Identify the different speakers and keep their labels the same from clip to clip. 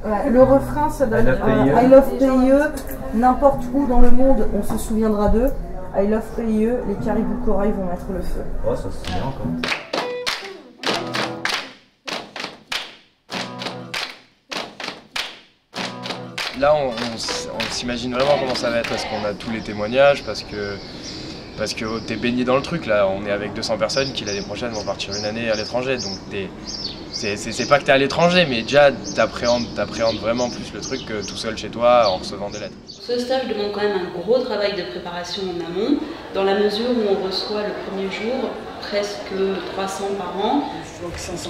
Speaker 1: Ouais, le refrain, ça donne I love PIE, n'importe où dans le monde, on se souviendra d'eux. I love PIE, les caribous corail vont mettre le feu.
Speaker 2: Oh, ça c'est bien encore.
Speaker 3: Là, on s'imagine vraiment comment ça va être, parce qu'on a tous les témoignages, parce que t'es baigné dans le truc. Là, on est avec 200 personnes qui l'année prochaine vont partir une année à l'étranger, donc c'est pas que t'es à l'étranger, mais déjà t'appréhendes vraiment plus le truc que tout seul chez toi en recevant des lettres.
Speaker 4: Ce stage demande quand même un gros travail de préparation en amont, dans la mesure où on reçoit le premier jour presque 300 par an, 300-350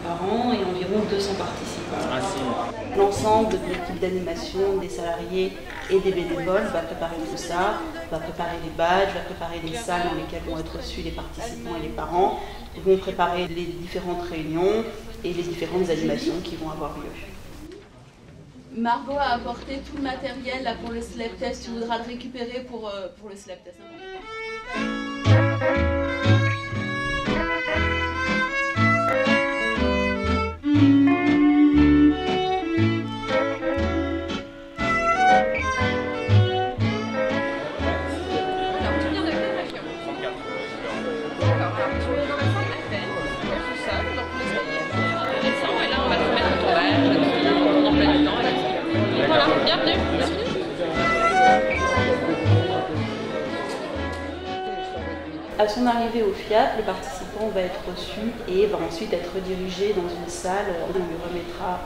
Speaker 4: par an et environ 200 participants. L'ensemble de l'équipe d'animation, des salariés et des bénévoles va préparer tout ça, va préparer les badges, va préparer les salles dans lesquelles vont être reçus les participants et les parents, vont préparer les différentes réunions et les différentes animations qui vont avoir lieu.
Speaker 5: Margot a apporté tout le matériel là, pour le slap test. Tu voudras le récupérer pour le slap test.
Speaker 4: À son arrivée au FIAP, le participant va être reçu et va ensuite être redirigé dans une salle où on lui remettra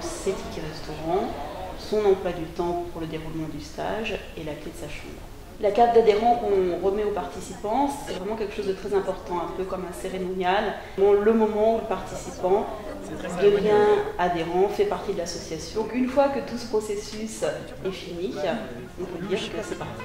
Speaker 4: ses tickets restaurants, son emploi du temps pour le déroulement du stage et la clé de sa chambre. La carte d'adhérent qu'on remet aux participants, c'est vraiment quelque chose de très important, un peu comme un cérémonial. Le moment où le participant devient adhérent, fait partie de l'association. Donc une fois que tout ce processus est fini, on peut dire que c'est parti.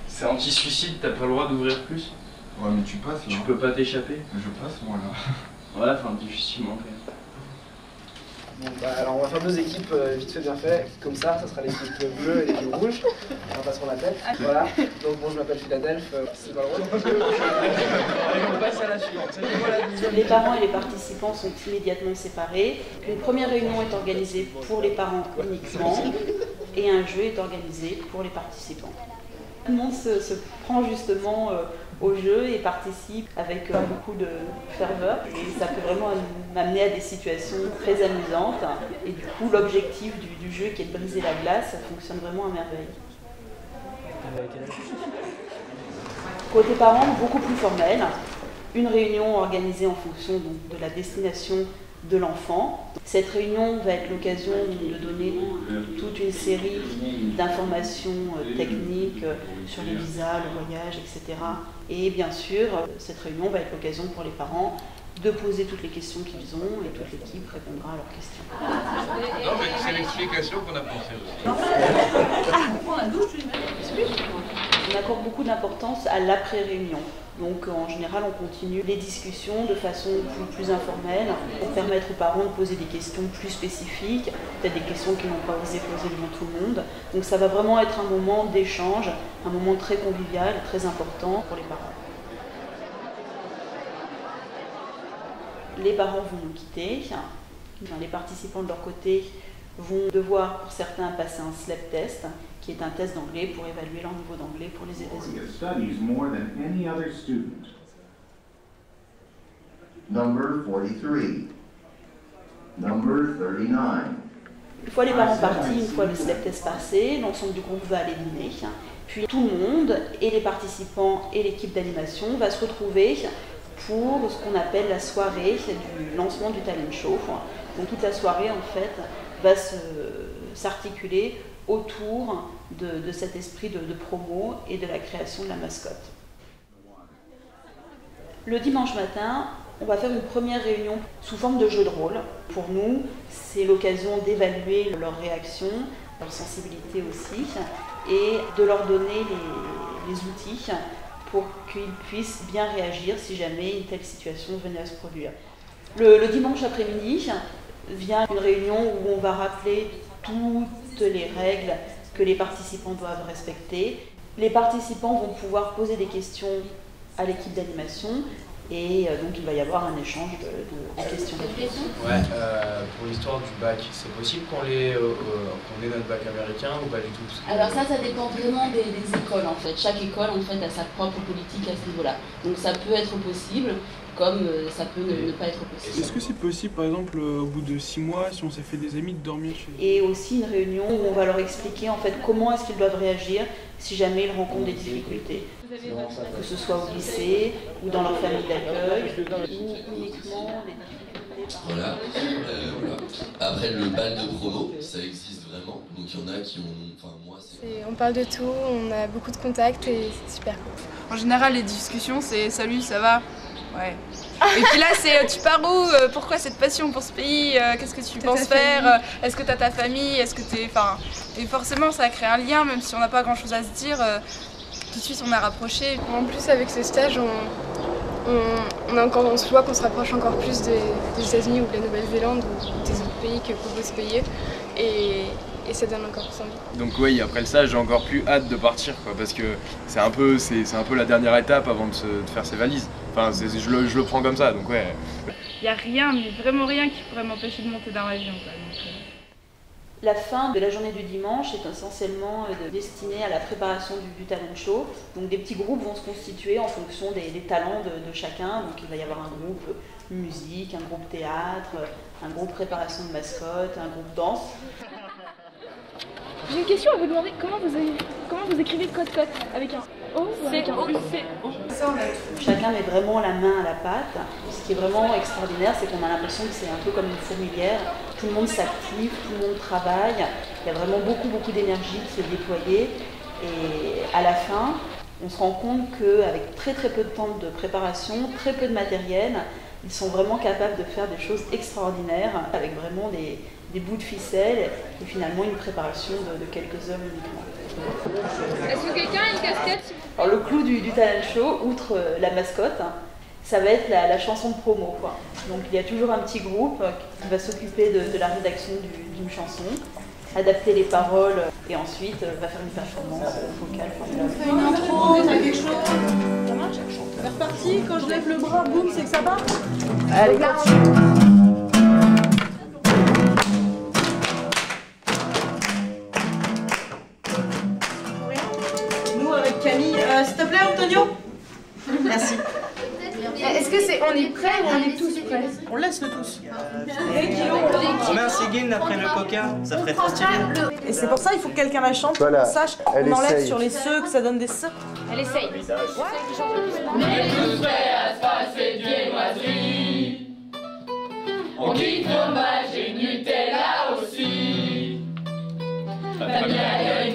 Speaker 3: C'est anti-suicide, t'as pas le droit d'ouvrir plus.
Speaker 2: Ouais, mais tu passes là.
Speaker 3: Tu peux pas t'échapper.
Speaker 2: Je passe moi là.
Speaker 3: Ouais, enfin difficilement quand même.
Speaker 6: Bon, bah, alors on va faire deux équipes vite fait bien fait, comme ça sera l'équipe bleue et l'équipe rouge. On va pas se prendre la tête. Voilà. Donc bon, je m'appelle Philadelphe, c'est pas le rôle. Allez, on passe à la suivante.
Speaker 4: Les parents et les participants sont immédiatement séparés. Une première réunion est organisée pour les parents uniquement et un jeu est organisé pour les participants. Tout le monde se prend justement au jeu et participe avec beaucoup de ferveur. Et ça peut vraiment m'amener à des situations très amusantes. Et du coup, l'objectif du jeu qui est de briser la glace, ça fonctionne vraiment à merveille. Côté parents, beaucoup plus formel. Une réunion organisée en fonction donc, de la destination de l'enfant. Cette réunion va être l'occasion de donner toute une série d'informations techniques sur les visas, le voyage, etc. Et bien sûr, cette réunion va être l'occasion pour les parents de poser toutes les questions qu'ils ont et toute l'équipe répondra à leurs questions.
Speaker 7: Non, mais c'est l'explication qu'on a pensée aussi.
Speaker 4: On accorde beaucoup d'importance à l'après-réunion. Donc en général, on continue les discussions de façon plus informelle pour permettre aux parents de poser des questions plus spécifiques, peut-être des questions qu'ils n'ont pas osé poser devant tout le monde. Donc ça va vraiment être un moment d'échange, un moment très convivial, très important pour les parents. Les parents vont nous quitter. Les participants de leur côté vont devoir, pour certains, passer un SLEP test, qui est un test d'anglais pour évaluer leur niveau d'anglais pour les États-Unis.
Speaker 8: Number 43. Number 39.
Speaker 4: Une fois les parents partis, une fois le SLEP test passé, l'ensemble du groupe va aller dîner. Puis tout le monde, et les participants et l'équipe d'animation, va se retrouver pour ce qu'on appelle la soirée du lancement du talent show. Donc toute la soirée en fait va s'articuler autour de cet esprit de promo et de la création de la mascotte. Le dimanche matin, on va faire une première réunion sous forme de jeu de rôle. Pour nous, c'est l'occasion d'évaluer leur réaction, leur sensibilité aussi, et de leur donner les outils pour qu'ils puissent bien réagir si jamais une telle situation venait à se produire. Le dimanche après-midi vient une réunion où on va rappeler toutes les règles que les participants doivent respecter. Les participants vont pouvoir poser des questions à l'équipe d'animation et donc il va y avoir un échange de questions-réponses.
Speaker 3: Ouais, pour l'histoire du bac, c'est possible qu'on ait notre bac américain ou pas du tout?
Speaker 5: Alors ça dépend vraiment des écoles en fait. Chaque école en fait a sa propre politique à ce niveau-là. Donc ça peut être possible, comme ça peut ne pas être possible.
Speaker 9: Est-ce que c'est possible, par exemple, au bout de 6 mois, si on s'est fait des amis, de dormir chez eux?
Speaker 4: Et aussi une réunion où on va leur expliquer en fait comment est-ce qu'ils doivent réagir si jamais ils rencontrent des difficultés. Que ce soit au lycée, ou dans leur famille d'accueil, ou uniquement les difficultés.
Speaker 10: Voilà. Après, le bal de promo, ça existe vraiment. Donc il y en a qui ont... Enfin, moi, c'est...
Speaker 11: On parle de tout, on a beaucoup de contacts et c'est super cool.
Speaker 12: En général, les discussions, c'est « Salut, ça va ?» Ouais. Et puis là, c'est tu pars où? Pourquoi cette passion pour ce pays? Qu'est-ce que tu penses faire? Est-ce que tu as ta famille? Est-ce que t'es... Enfin, et forcément, ça crée un lien, même si on n'a pas grand-chose à se dire. Tout de suite, on est rapprochés.
Speaker 11: En plus, avec ce stage, on se voit qu'on se rapproche encore plus des États-Unis ou de la Nouvelle-Zélande ou des autres pays que pour ce pays. Et ça donne encore plus envie.
Speaker 3: Donc oui, après le stage, j'ai encore plus hâte de partir, quoi, parce que c'est un peu la dernière étape avant de faire ses valises. Enfin, je le prends comme ça, donc ouais.
Speaker 12: Il n'y a rien, mais vraiment rien qui pourrait m'empêcher de monter dans l'avion.
Speaker 4: La fin de la journée du dimanche est essentiellement destinée à la préparation du talent show. Donc des petits groupes vont se constituer en fonction des talents de chacun. Donc il va y avoir un groupe musique, un groupe théâtre, un groupe préparation de mascotte, un groupe danse.
Speaker 13: J'ai une question à vous demander, comment vous écrivez Côte-Côte? Avec un O ou avec un O?
Speaker 4: Chacun met vraiment la main à la pâte. Ce qui est vraiment extraordinaire, c'est qu'on a l'impression que c'est un peu comme une fourmilière. Tout le monde s'active, tout le monde travaille. Il y a vraiment beaucoup d'énergie qui s'est déployée. Et à la fin, on se rend compte qu'avec très peu de temps de préparation, très peu de matériel, ils sont vraiment capables de faire des choses extraordinaires avec vraiment des bouts de ficelle et finalement une préparation de quelques heures uniquement.
Speaker 13: Est-ce que quelqu'un a une casquette?
Speaker 4: Alors le clou du talent show, outre la mascotte, ça va être la chanson de promo, quoi. Donc il y a toujours un petit groupe qui va s'occuper de la rédaction d'une chanson, adapter les paroles et ensuite va faire une performance vocale.
Speaker 1: On fait une intro, on a quelque chose. Ça marche? C'est reparti, quand je lève le bras, boum, c'est que ça part. Allez, nous avec Camille, s'il te plaît Antonio. Merci.
Speaker 13: Est-ce que on est prêts ou on est tous prêts?
Speaker 1: On laisse le tous.
Speaker 14: On met un seguin après le coca, ça ferait trop stylé.
Speaker 1: Et c'est pour ça il faut que quelqu'un la chante,
Speaker 15: voilà.
Speaker 1: qu'on sache, on enlève sur les ceux, que ça donne des ceux.
Speaker 13: Elle essaye.
Speaker 16: On est tous prêts à se passer de viennoiserie. On kiffe fromage et Nutella aussi.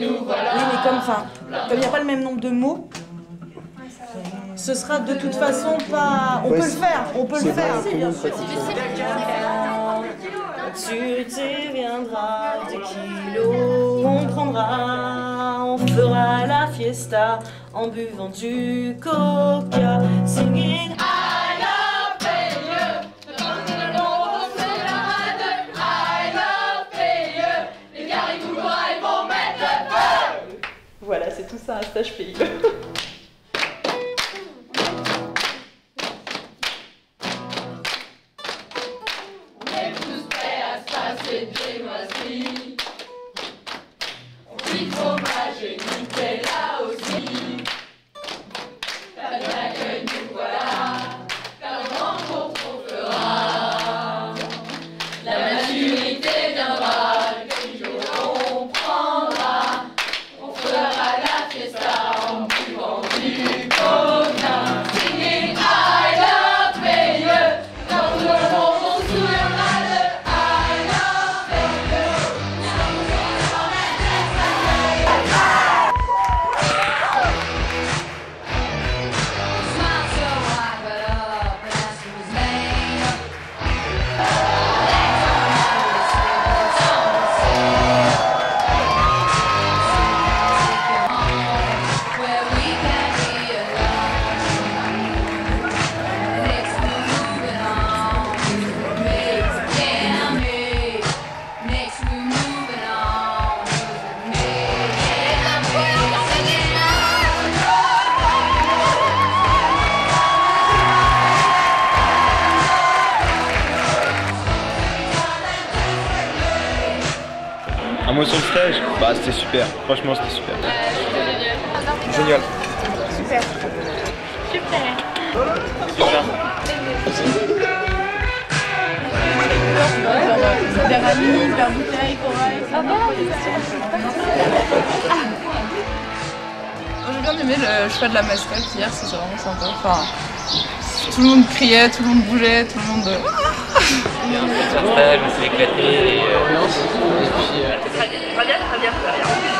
Speaker 16: Nous voilà.
Speaker 1: Oui mais comme il n'y a pas le même nombre de mots, ce sera de toute façon pas... On peut le faire, on peut le faire. Maturité viendra, des kilos on prendra, on fera la fiesta en buvant du coca, singing
Speaker 16: I love Pays, dans le monde on fait la rade. I love Pays, les caribous ils vont mettre le feu.
Speaker 4: Voilà, c'est tout ça un stage pays.
Speaker 16: Fromage et Nutella aussi. T'as bien que nous voilà, car le grand groupe on fera. La maturité viendra, quelques jours on prendra. On fera la fiesta en buvant du coca. Singing I love Pays, dans tout le monde on se souviendra de I love Pays.
Speaker 15: Un mot sur le stage? Bah c'était super, franchement c'était super.
Speaker 9: Génial.
Speaker 13: Super. Super.
Speaker 12: Vers Alice, vers Bouteille, Corail. J'ai bien aimé le choix de la mascotte hier, c'était vraiment sympa. Enfin, tout le monde criait, tout le monde bougeait, tout le monde.
Speaker 17: Sur stage, on s'est éclaté et puis.
Speaker 18: Très bien, très bien, très bien.